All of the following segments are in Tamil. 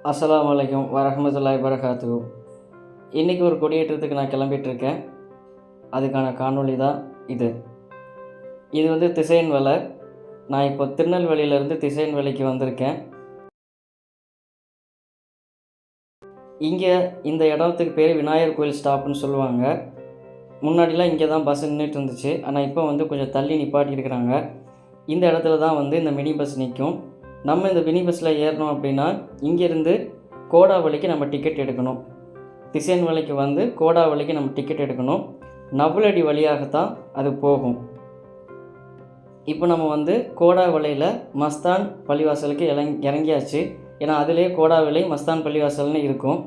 அஸ்ஸலாமு அலைக்கும் வரஹ்மத்துல்லாஹி வபரகாத்துஹு. இன்றைக்கி ஒரு கொடியேற்றத்துக்கு நான் கிளம்பிகிட்ருக்கேன். அதுக்கான காணொளி தான் இது. இது வந்து திசையன்வலை. நான் இப்போ திருநெல்வேலியிலேருந்து திசையன்வலைக்கு வந்திருக்கேன். இங்கே இந்த இடத்துக்கு பேர் விநாயகர் கோயில் ஸ்டாப்புன்னு சொல்லுவாங்க. முன்னாடிலாம் இங்கே தான் பஸ் நின்றுட்டு இருந்துச்சு. ஆனால் இப்போ வந்து கொஞ்சம் தள்ளி நிப்பாட்டியிருக்கிறாங்க. இந்த இடத்துல தான் வந்து இந்த மினி பஸ் நிற்கும். நம்ம இந்த மினி பஸ்ஸில் ஏறணும் அப்படின்னா இங்கேருந்து கோடாவளிக்கு நம்ம டிக்கெட் எடுக்கணும். திசையன்வலைக்கு வந்து கோடாவளிக்கு நம்ம டிக்கெட் எடுக்கணும். நவுலடி வழியாகத்தான் அது போகும். இப்போ நம்ம வந்து கோடாவளையில் மஸ்தான் பள்ளிவாசலுக்கு இறங்கியாச்சு. ஏன்னா அதிலே கோடாவளை மஸ்தான் பள்ளிவாசல்னு இருக்கும்.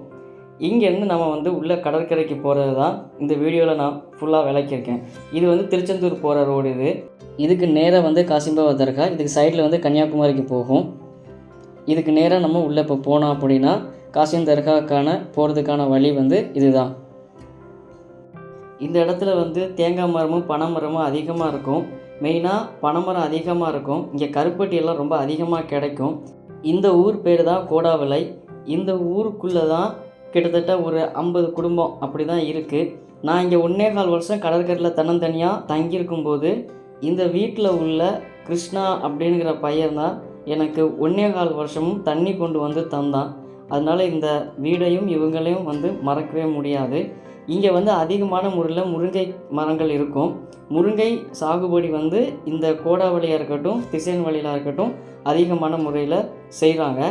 இங்கேருந்து நம்ம வந்து உள்ளே கடற்கரைக்கு போகிறது தான் இந்த வீடியோவில் நான் ஃபுல்லாக விளக்கியிருக்கேன். இது வந்து திருச்செந்தூர் போகிற ரோடு. இதுக்கு நேராக வந்து காசிம்பாபா தர்கா, இதுக்கு சைடில் வந்து கன்னியாகுமரிக்கு போகும். இதுக்கு நேராக நம்ம உள்ளே இப்போ போனோம் அப்படின்னா காசிம் தர்காக்கான போகிறதுக்கான வழி வந்து இதுதான். இந்த இடத்துல வந்து தேங்காய் மரமும் பனை மரமும் அதிகமாக இருக்கும். மெயினாக பனைமரம் அதிகமாக இருக்கும். இங்கே கருப்பட்டி எல்லாம் ரொம்ப அதிகமாக கிடைக்கும். இந்த ஊர் பேர் தான் கோடாவளை. இந்த ஊருக்குள்ளே தான் கிட்டத்தட்ட ஒரு 50 குடும்பம் அப்படி தான் இருக்குது. நான் இங்கே 1.25 வருஷம் கடற்கரையில் தன்னந்தனியாக தங்கியிருக்கும்போது இந்த வீட்டில் உள்ள கிருஷ்ணா அப்படிங்கிற பையன் தான் எனக்கு 1.25 வருஷமும் தண்ணி கொண்டு வந்து தந்தான். அதனால் இந்த வீடையும் இவங்களையும் வந்து மறக்கவே முடியாது. இங்கே வந்து அதிகமான முறையில் முருங்கை மரங்கள் இருக்கும். முருங்கை சாகுபடி வந்து இந்த கோடாவளியாக இருக்கட்டும் திசையன்வலையாக இருக்கட்டும் அதிகமான முறையில் செய்கிறாங்க.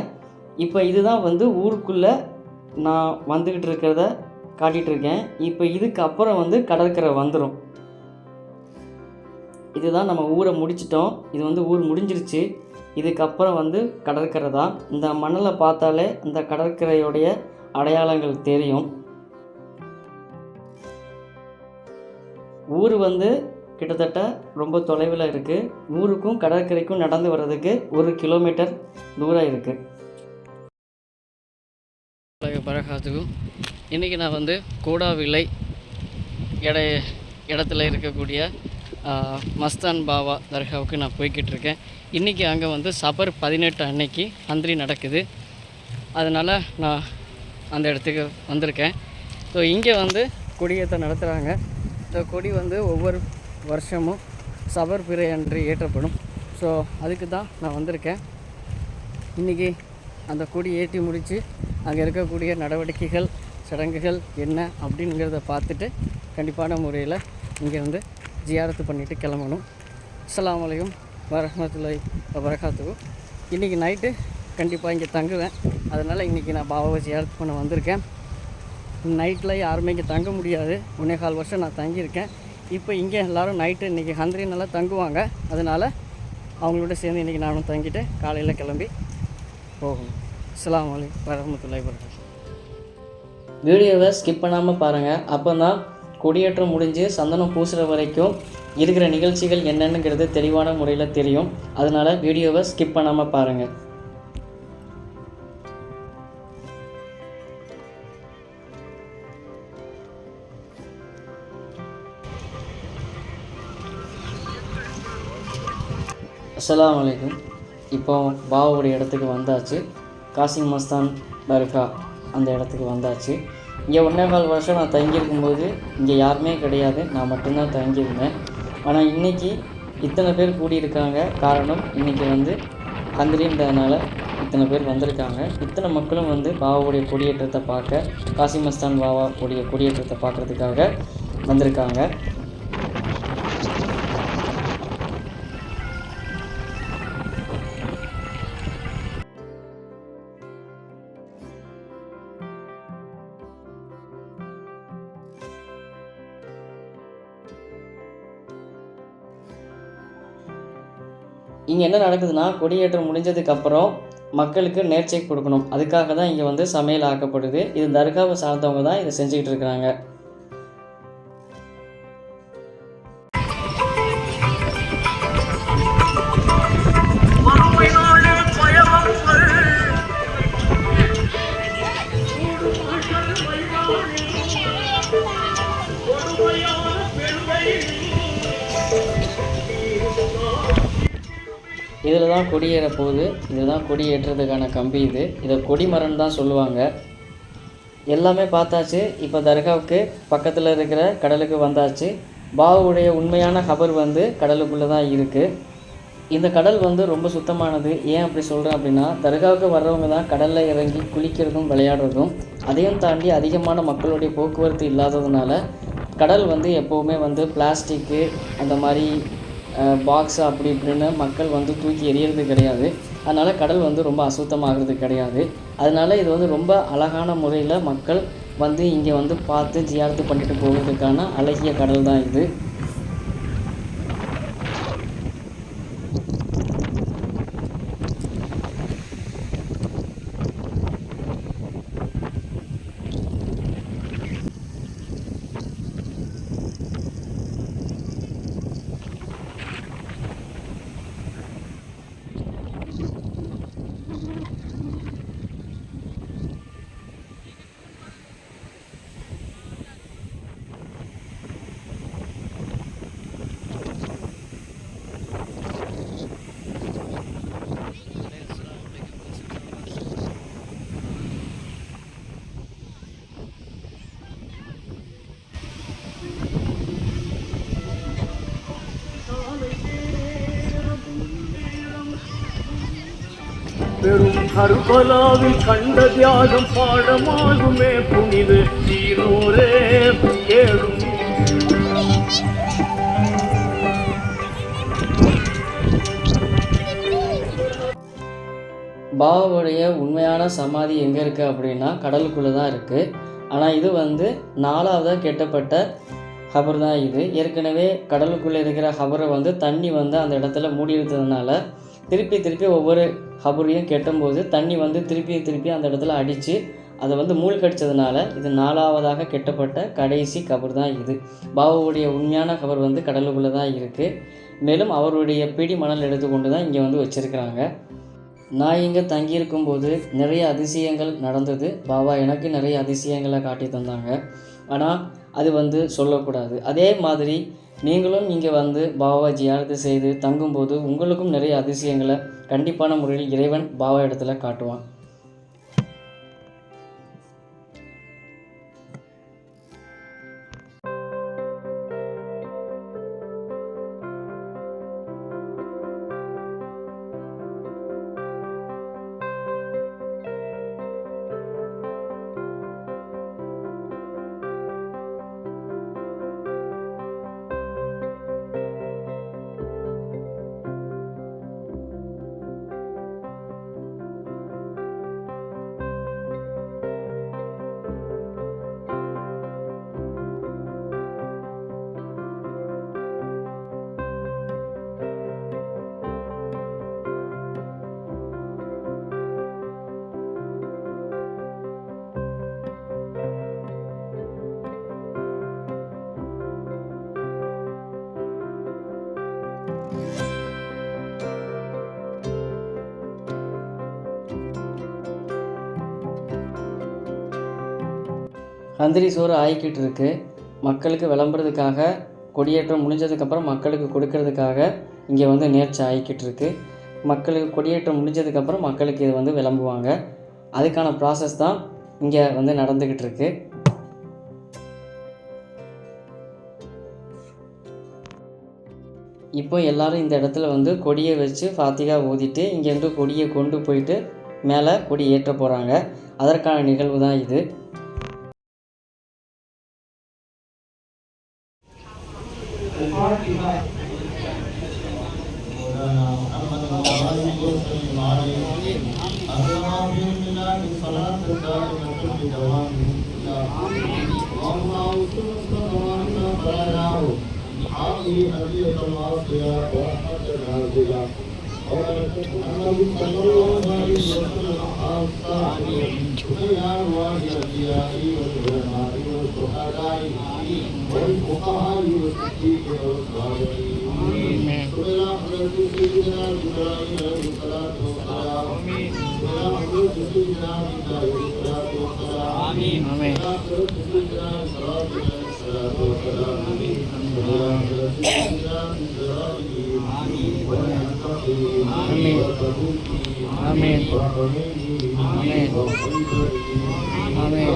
இப்போ இதுதான் வந்து ஊருக்குள்ளே நான் வந்துக்கிட்டு இருக்கிறத காட்டிகிட்ருக்கேன். இப்போ இதுக்கு அப்புறம் வந்து கடற்கரை வந்துடும். இதுதான் நம்ம ஊரை முடிச்சிட்டோம். இது வந்து ஊர் முடிஞ்சிருச்சு. இதுக்கப்புறம் வந்து கடற்கரை தான். இந்த மணலை பார்த்தாலே இந்த கடற்கரையோடைய அடையாளங்கள் தெரியும். ஊர் வந்து கிட்டத்தட்ட ரொம்ப தொலைவில் இருக்குது. ஊருக்கும் கடற்கரைக்கும் நடந்து வர்றதுக்கு 1 கிலோமீட்டர் தூரம் இருக்குது. பரகாத்துக்கும் இன்றைக்கி நான் வந்து கோடாவிளை இடத்துல இருக்கக்கூடிய மஸ்தான் பாபா தர்காவுக்கு நான் போய்கிட்டு இருக்கேன். இன்றைக்கி அங்கே வந்து சபர் 18 அன்னைக்கு அந்திரி நடக்குது. அதனால் நான் அந்த இடத்துக்கு வந்திருக்கேன். ஸோ இங்கே வந்து கொடியேற்றம் நடத்துகிறாங்க. இந்த கொடி வந்து ஒவ்வொரு வருஷமும் சபர் பிறை அன்று ஏற்றப்படும். ஸோ அதுக்கு தான் நான் வந்திருக்கேன். இன்றைக்கி அந்த கொடி ஏற்றி முடித்து அங்கே இருக்கக்கூடிய நடவடிக்கைகள் சடங்குகள் என்ன அப்படிங்கிறத பார்த்துட்டு கண்டிப்பான முறையில் இங்கே வந்து ஜியாரத்து பண்ணிவிட்டு கிளம்பணும். அஸ்ஸலாமு அலைக்கும் வரஹ்மத்துல்லாஹி வபரகாத்துஹு. இன்றைக்கி நைட்டு கண்டிப்பாக இங்கே தங்குவேன். அதனால் இன்றைக்கி நான் பாபாவை ஜியாரத்து பண்ண வந்திருக்கேன். நைட்டில் யாருமே இங்கே தங்க முடியாது. 1.25 வருஷம் நான் தங்கியிருக்கேன். இப்போ இங்கே எல்லோரும் நைட்டு இன்றைக்கி ஹந்திரி நல்லா தங்குவாங்க. அதனால் அவங்களோட சேர்ந்து இன்றைக்கி நானும் தங்கிட்டு காலையில் கிளம்பி போகணும். அஸ்ஸலாமு அலைக்கும் வரஹ்மத்துல்லாஹி வபரகாத்துஹு. வீடியோவை ஸ்கிப் பண்ணாமல் பாருங்கள். அப்போ தான் கொடியேற்றம் முடிஞ்சு சந்தனம் பூசுகிற வரைக்கும் இருக்கிற நிகழ்ச்சிகள் என்னென்னுங்கிறது தெளிவான முறையில் தெரியும். அதனால் வீடியோவை ஸ்கிப் பண்ணாமல் பாருங்கள். அஸ்ஸலாமு அலைக்கும். இப்போ பாபாவுடைய இடத்துக்கு வந்தாச்சு. காசிம் மஸ்தான் தர்கா அந்த இடத்துக்கு வந்தாச்சு. இங்கே 1.25 வருஷம் நான் தங்கியிருக்கும்போது இங்கே யாருமே கிடையாது. நான் மட்டும்தான் தங்கியிருந்தேன். ஆனால் இன்றைக்கி இத்தனை பேர் கூடியிருக்காங்க. காரணம் இன்றைக்கி வந்து ஹந்திரின்றதுனால இத்தனை பேர் வந்திருக்காங்க. இத்தனை மக்களும் வந்து பாபாவுடைய கொடியேற்றத்தை பார்க்க, காசிம் மஸ்தான் பாபாவுடைய கொடியேற்றத்தை பார்க்குறதுக்காக வந்திருக்காங்க. இங்கே என்ன நடக்குதுன்னா கொடியேற்றம் முடிஞ்சதுக்கப்புறம் மக்களுக்கு நேர்ச்சை கொடுக்கணும். அதுக்காக தான் இங்கே வந்து சமையல் ஆக்கப்படுது. இது தர்காவை சார்ந்தவங்க தான் இதை செஞ்சுக்கிட்டு இருக்கிறாங்க. இதில் தான் கொடியேற போகுது. இதுதான் கொடி ஏற்றுறதுக்கான கம்பி. இதை கொடிமரம் தான் சொல்லுவாங்க. எல்லாமே பார்த்தாச்சு. இப்போ தர்காவுக்கு பக்கத்தில் இருக்கிற கடலுக்கு வந்தாச்சு. பாபாவுடைய உண்மையான கபர் வந்து கடலுக்குள்ளே தான் இருக்குது. இந்த கடல் வந்து ரொம்ப சுத்தமானது. ஏன் அப்படி சொல்கிறேன் அப்படின்னா, தர்காவுக்கு வர்றவங்க தான் கடலில் இறங்கி குளிக்கிறதும் விளையாடுறதும். அதையும் தாண்டி அதிகமான மக்களுடைய போக்குவரத்து இல்லாததுனால கடல் வந்து எப்போவுமே வந்து பிளாஸ்டிக்கு அந்த மாதிரி பாக்ஸு அப்படி இப்படின்னு மக்கள் வந்து தூக்கி எறியறது கிடையாது. அதனால் கடல் வந்து ரொம்ப அசுத்தமாகிறது கிடையாது. அதனால் இது வந்து ரொம்ப அழகான முறையில் மக்கள் வந்து இங்கே வந்து பார்த்து ஜியாரத்து பண்ணிட்டு போகிறதுக்கான அழகிய கடல் தான் இது. பெரும் கருபலாவில் கண்ட தியாகம் பாடமாகுமே புனித சீரோரே கேளும். பாபாவுடைய உண்மையான சமாதி எங்கே இருக்குது அப்படின்னா கடலுக்குள்ளே தான் இருக்குது. ஆனால் இது வந்து 4ஆவதாக கெட்டப்பட்ட கபர் தான் இது. ஏற்கனவே கடலுக்குள்ளே இருக்கிற கபரை வந்து தண்ணி வந்து அந்த இடத்துல மூடி இருக்கிறதுனால திருப்பி ஒவ்வொரு கபரையும் கெட்டும்போது தண்ணி வந்து திருப்பி அந்த இடத்துல அடித்து அதை வந்து மூழ்கடிச்சதுனால இது 4ஆவதாக கெட்டப்பட்ட கடைசி கபர் தான் இது. பாபாவுடைய உண்மையான கபர் வந்து கடலுக்குள்ளே தான் இருக்குது. மேலும் அவருடைய பிடி மணல் எடுத்துக்கொண்டு தான் இங்கே வந்து வச்சுருக்கிறாங்க. நான் இங்கே தங்கியிருக்கும்போது நிறைய அதிசயங்கள் நடந்தது. பாபா எனக்கு நிறைய அதிசயங்களை காட்டி தந்தாங்க. ஆனால் அது வந்து சொல்லக்கூடாது. அதே மாதிரி நீங்களும் இங்கே வந்து பாபாவை ஜியாரத்து செய்து தங்கும்போது உங்களுக்கும் நிறைய அதிசயங்களை கண்டிப்பான முறையில் இறைவன் பாபா இடத்துல காட்டுவான். கந்திரி சோறு ஆகிக்கிட்டு இருக்கு. மக்களுக்கு விளம்புறதுக்காக கொடியேற்றம் முடிஞ்சதுக்கப்புறம் மக்களுக்கு கொடுக்கறதுக்காக இங்கே வந்து நேர்ச்சி ஆகிக்கிட்டு இருக்கு. மக்களுக்கு கொடியேற்றம் முடிஞ்சதுக்கப்புறம் மக்களுக்கு இது வந்து விளம்புவாங்க. அதுக்கான ப்ராசஸ் தான் இங்கே வந்து நடந்துக்கிட்டு இருக்கு. இப்போ எல்லோரும் இந்த இடத்துல வந்து கொடியை வச்சு ஃபாத்திகா ஓதிட்டு இங்கேருந்து கொடியை கொண்டு போயிட்டு மேலே கொடி ஏற்ற போகிறாங்க. அதற்கான நிகழ்வு தான் இது. آمين آمين آمين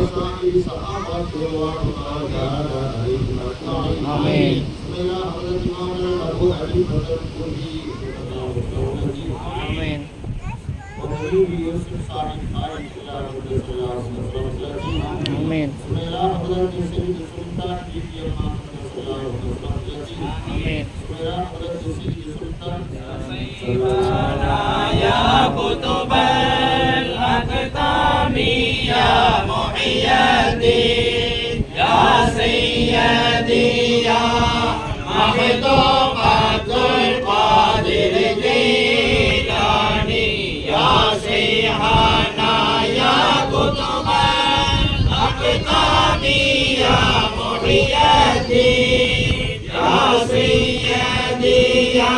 آمين آمين آمين يا كتب الأكتام يا محي الدين يا سيدي يا محتوم عبد القادر جيلاني يا سيحنا يا كتب الأكتام يا محي الدين يا سيدي يا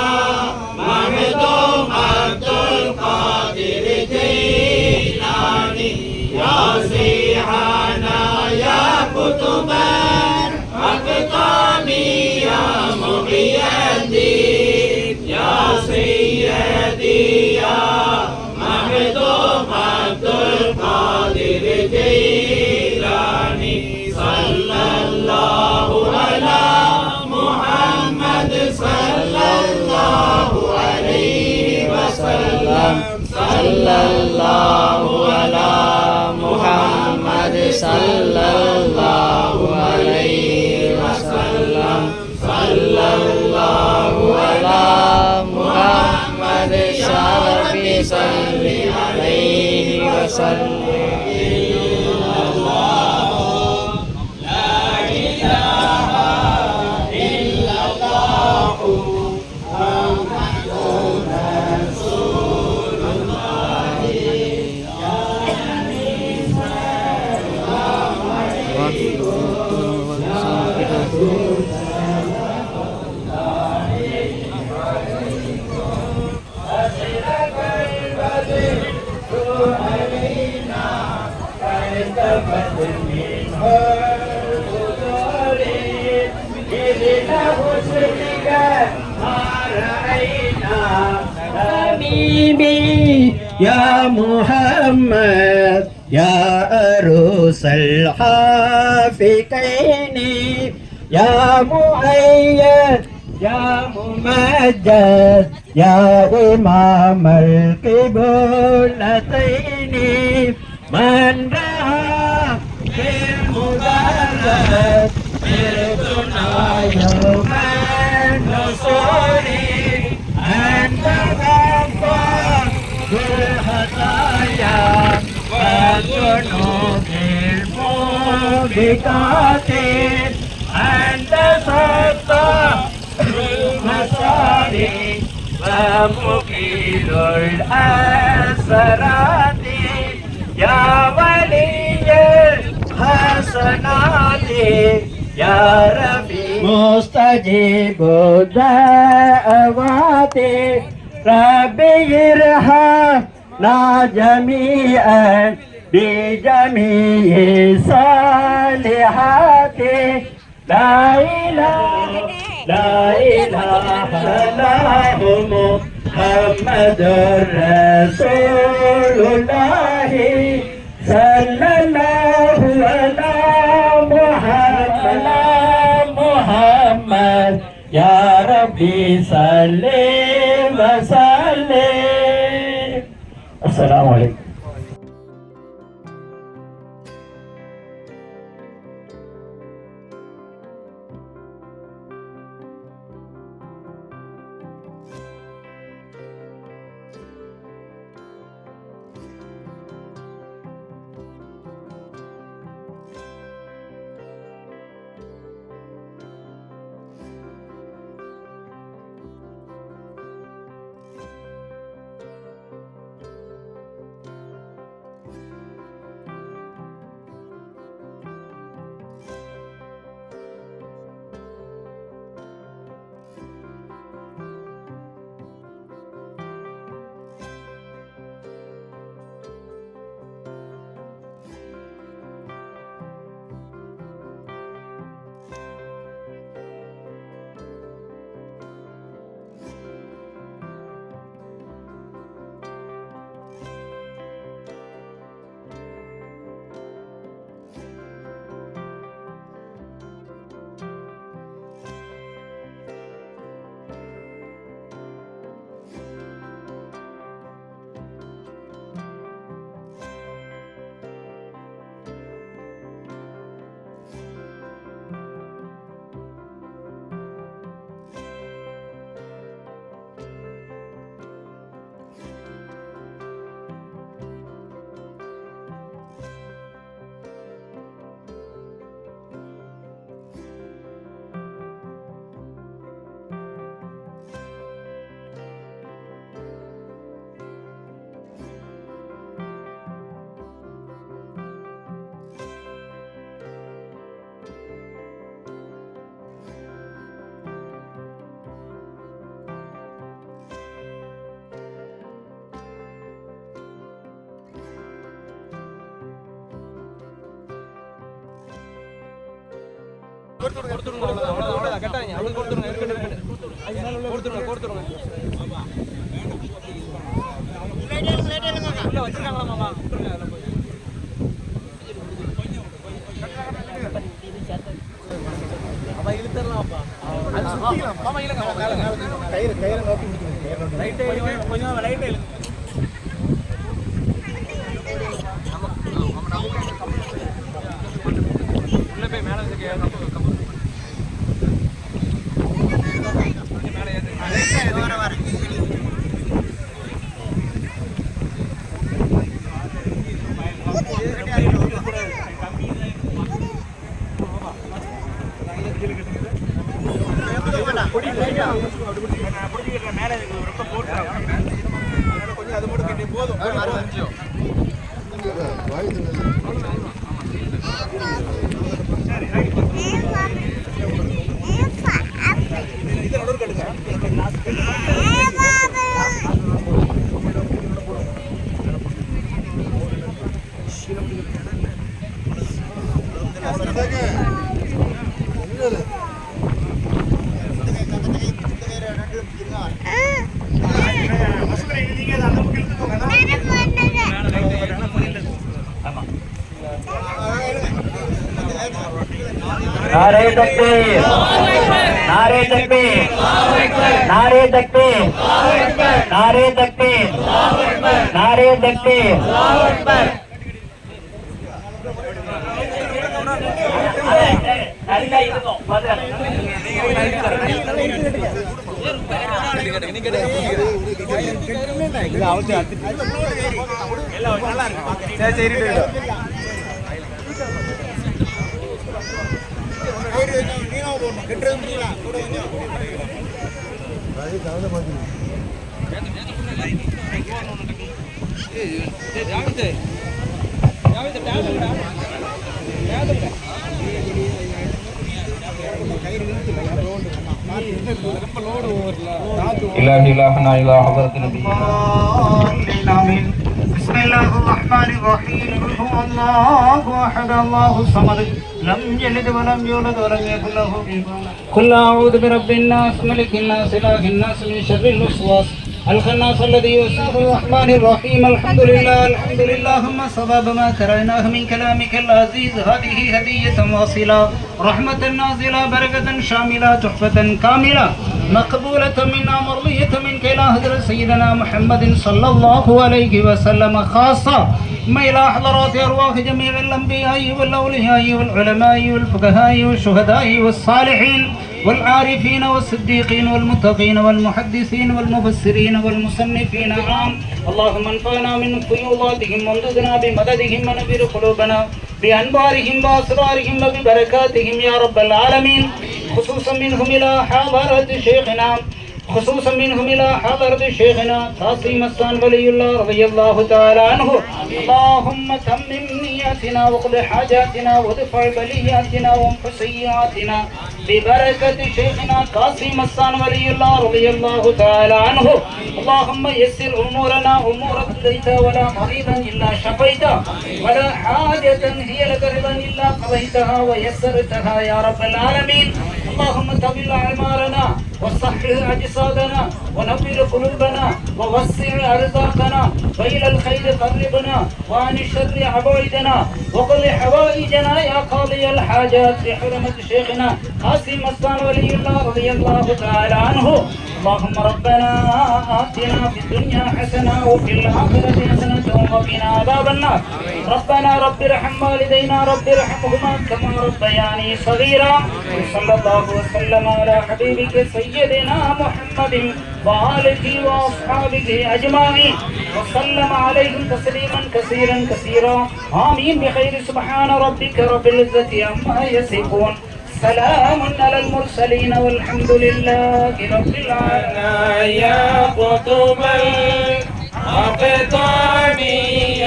محتوم عبد القادر جيلاني يا سيحنا يا كتب الأكتام يا محي الدين يا سيدي يا محتوم عبد القادر جيلاني صلى الله على محمد صلى الله عليه وسلم صلى الله على محمد صلى الله عليه وسلم صلى الله على محمد شرفي صلى عليه وسلم حبيبي يا محمد يا أروس الحافكين يا مؤيد يا ممجد يا إمام القبلتين من رأى في المبارك بردنا يوم النصور أنت غفار بالخطايا والذنوب الموبقات أنت ستار المصاري ومقيل الأسرات يا ولي الحسنات يا ربي مستجيب الدعوات ربي ارحمنا جميعا بجميع الصالحات لا إله إلا محمد رسول الله صلى الله على محمد يا ربي صل وسلم. السلام عليكم. नारे तकबीर, नारे तकबीर, नारे तकबीर, नारे तकबीर, नारे तकबीर। إلهي إلهنا إلى حضرة النبي. بسم الله الرحمن الرحيم. قل هو الله أحد الله الصمد لم يلد ولم يولد ولم يكن له كفوا أحد. قل أعوذ برب الناس ملك الناس إله الناس من شر الوسواس الخناس الذي يوسوس الرحمن الرحيم. الحمد لله الحمد لله ثم صباب ما قرأناه من كلامك العزيز. هذه هدية واصلة رحمة نازلة بركة شاملة تحفة كاملة مقبولة منا مرضية منك إلى حضرة سيدنا محمد صلى الله عليه وسلم خاصة ما إلى حضرات أرواح جميع الأنبياء والأولياء والعلماء والفقهاء والشهداء والصالحين والعارفين والصديقين والمتقين والمحدثين والمفسرين والمصنفين عام. اللهم انفعنا من فيوضاتهم وامددنا بمددهم ونبر قلوبنا بأنبارهم وأسرارهم وببركاتهم يا رب العالمين. خصوصا منهم إلى حضرة شيخنا خصوصا منهم إلى حضرة شيخنا قاسم مستان ولي الله رضي الله تعالى عنه. اللهم تمم نياتنا وقض حاجاتنا وادفع بلياتنا وامح سيئاتنا ببركة شيخنا قاسم مستان ولي الله رضي الله تعالى عنه. اللهم يسر أمورنا أمور قضيتها ولا مريضا إلا شفيته ولا حاجة هي لك رضا إلا قضيتها ويسرتها يا رب العالمين. اللهم طول أعمارنا وصحح أجسادنا ونور قلوبنا ووسع أرزاقنا وإلى الخير قربنا وعن الشر أبعدنا وقل حوائجنا يا قاضي الحاجات بحرمة شيخنا قاسم مستان ولي الله رضي الله تعالى عنه. اللهم ربنا آتنا في الدنيا حسنة وفي الآخرة حسنة وقنا عذاب النار. ربنا رب ارحم والدينا رب ارحمهما كما ربياني صغيرا. صلى الله وسلم على حبيبك سيدنا محمد وآله وأصحابه أجمعين وسلم عليهم تسليما كثيرا كثيرا. آمين بخير. سبحان ربك رب العزة عما يصفون سلام على المرسلين والحمد لله رب العالمين. يا قطب الأقطاب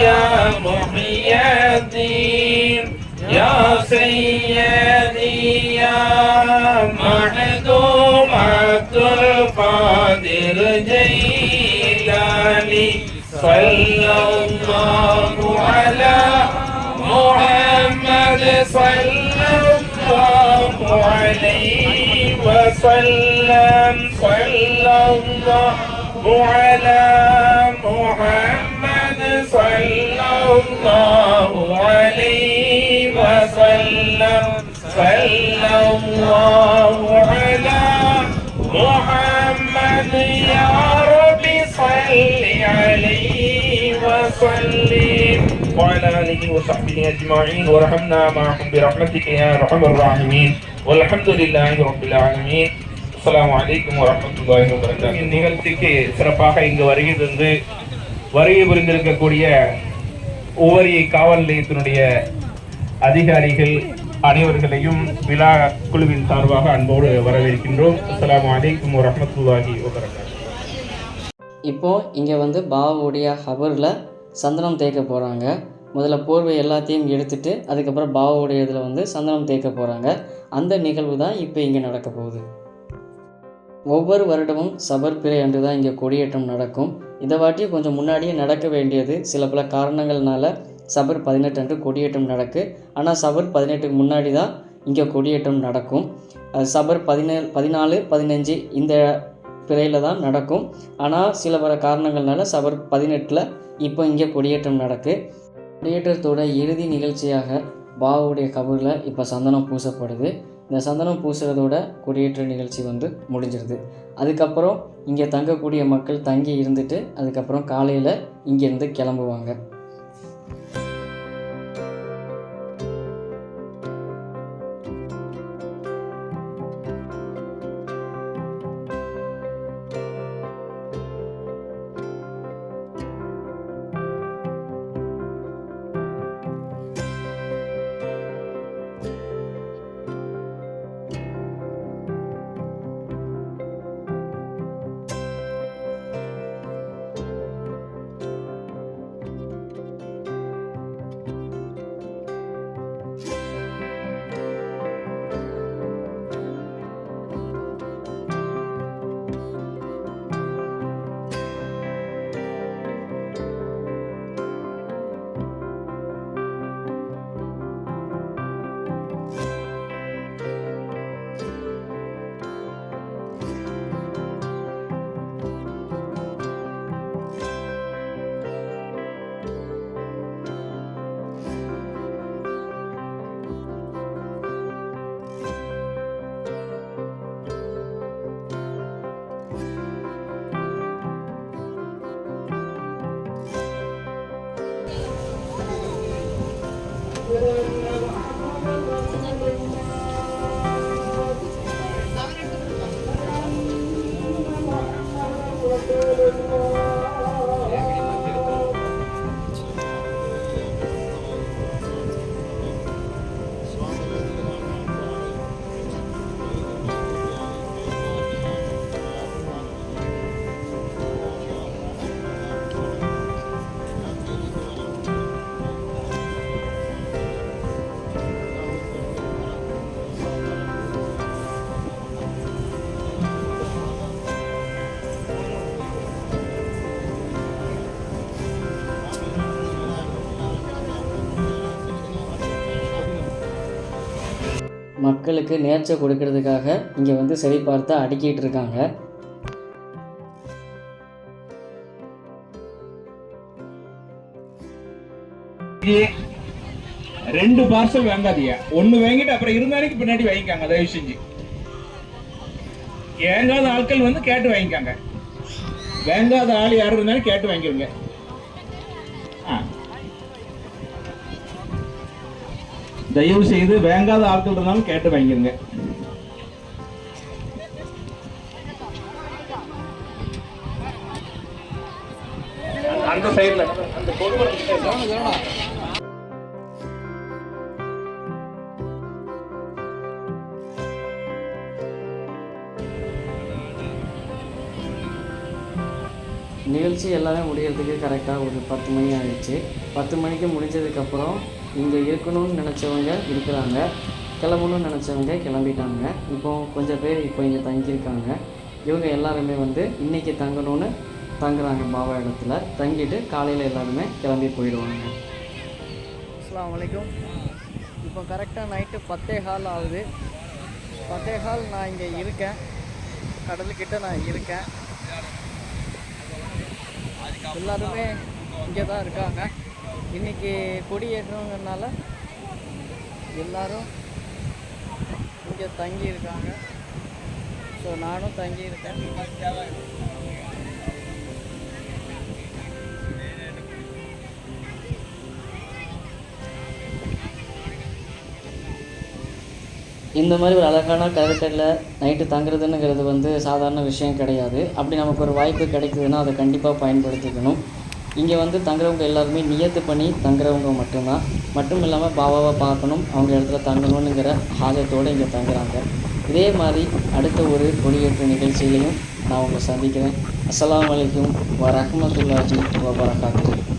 يا محيي الدين يا سيدي يا مخدوم عبد القادر الجيلاني. صلى الله على محمد صلى الله عليه وسلم صلى الله على محمد صلى الله عليه وسلم صلى الله على محمد يا رب صل عليه وسلم وعلى آله وصحبه أجمعين وارحمنا معهم برحمتك يا أرحم الراحمين والحمد لله رب العالمين. அஸ்ஸலாமு அலைக்கும் வரஹ்மத்துல்லாஹி வபரகாத்துஹு. இந்நிகழ்ச்சிக்கு சிறப்பாக இங்கு வருகை புரிந்திருக்கக்கூடிய உவரி காவல் நிலையத்தினுடைய அதிகாரிகள் அனைவர்களையும் விழா குழுவின் சார்பாக அன்போடு வரவேற்கின்றோம். அஸ்ஸலாமு அலைக்கும் வரஹ்மத்துல்லாஹி வபரகாத்துஹு. இப்போது இங்கே வந்து பாபாவுடைய ஹபரில் சந்தனம் தேய்க்க போகிறாங்க. முதல்ல போர்வை எல்லாத்தையும் எடுத்துட்டு அதுக்கப்புறம் பாபாவுடைய இதில் வந்து சந்தனம் தேய்க்க போகிறாங்க. அந்த நிகழ்வு தான் இப்போ இங்கே நடக்க போகுது. ஒவ்வொரு வருடமும் சபர் பிறை அன்று தான் இங்கே கொடியேற்றம் நடக்கும். இந்த வாட்டி கொஞ்சம் முன்னாடியே நடக்க வேண்டியது சில பல காரணங்கள்னால சபர் 18 அன்று கொடியேற்றம் நடக்கு. ஆனால் சபர் 18க்கு முன்னாடி தான் இங்கே கொடியேற்றம் நடக்கும். சபர் 14, 15 இந்த பிறையில் தான் நடக்கும். ஆனால் சில பல காரணங்கள்னால சபர் 18 இப்போ இங்கே கொடியேற்றம் நடக்கு. கொடியேற்றத்தோட இறுதி நிகழ்ச்சியாக பாபாவுடைய கபரில் இப்போ சந்தனம் பூசப்படுது. இந்த சந்தனம் பூசுறதோட கொடியேற்ற நிகழ்ச்சி வந்து முடிஞ்சிருது. அதுக்கப்புறம் இங்கே தங்கக்கூடிய மக்கள் தங்கி இருந்துட்டு அதுக்கப்புறம் காலையில் இங்கேருந்து கிளம்புவாங்க. மக்களுக்கு நேர்ச்சை கொடுக்கறதுக்காக இங்கே வந்து சரி பார்த்து அடுக்கிட்டு இருக்காங்க. ரெண்டு பார்சல் வாங்காதீங்க, ஒன்னு வாங்கிட்டு அப்புறம் இருந்தாலும் பின்னாடி வாங்கிக்காங்க. தயவு செஞ்சு ஏங்காத ஆட்கள் வந்து கேட்டு வாங்கிக்காங்க. வேங்காத ஆள் யாரும் இருந்தாலும் கேட்டு வாங்கிடுங்க. தயவு செய்து வேங்காத ஆட்கள் இருந்தாலும் கேட்டு வாங்கிருங்க. அந்த சைடுல அந்த நிகழ்ச்சி எல்லாமே முடிகிறதுக்கு கரெக்டாக ஒரு 10 மணி ஆகிடுச்சு. 10 மணிக்கு முடிஞ்சதுக்கப்புறம் இங்கே இருக்கணும்னு நினச்சவங்க இருக்கிறாங்க, கிளம்பணும்னு நினச்சவங்க கிளம்பிட்டாங்க. இப்போது கொஞ்சம் பேர் இப்போ இங்கே தங்கியிருக்காங்க. இவங்க எல்லாருமே வந்து இன்றைக்கி தங்கணும்னு தங்குறாங்க. பாபா இடத்துல தங்கிட்டு காலையில் எல்லாருமே கிளம்பி போயிடுவாங்க. அஸ்ஸலாமு அலைக்கும். இப்போ கரெக்டாக நைட்டு 10:15 ஆகுது. 10:15 நான் இங்கே இருக்கேன், கடலுக்கிட்ட நான் இருக்கேன். எல்லாருமே இங்கே தான் இருக்காங்க. இன்றைக்கி கொடியேற்றங்கிறதுனால எல்லோரும் இங்கே தங்கி இருக்காங்க. ஸோ நானும் தங்கி இருக்கேன். இந்த மாதிரி ஒரு அழகான கடற்கரையில் நைட்டு தங்குறதுங்கிறது வந்து சாதாரண விஷயம் கிடையாது. அப்படி நமக்கு ஒரு வாய்ப்பு கிடைக்குதுன்னா அதை கண்டிப்பாக பயன்படுத்திக்கணும். இங்கே வந்து தங்குறவங்க எல்லாருமே நியத்து பண்ணி தங்குறவங்க மட்டும் இல்லாமல் பாபாவை பார்க்கணும், அவங்க இடத்துல தங்கணுங்கிற ஆர்வத்தோடு இங்கே தங்குறாங்க. இதே மாதிரி அடுத்த ஒரு கொடியேற்ற நிகழ்ச்சியிலையும் நான் உங்களை சந்திக்கிறேன். அஸ்ஸலாமு அலைக்கும் வரஹ்மத்துல்லாஹி வபரகாத்துஹு.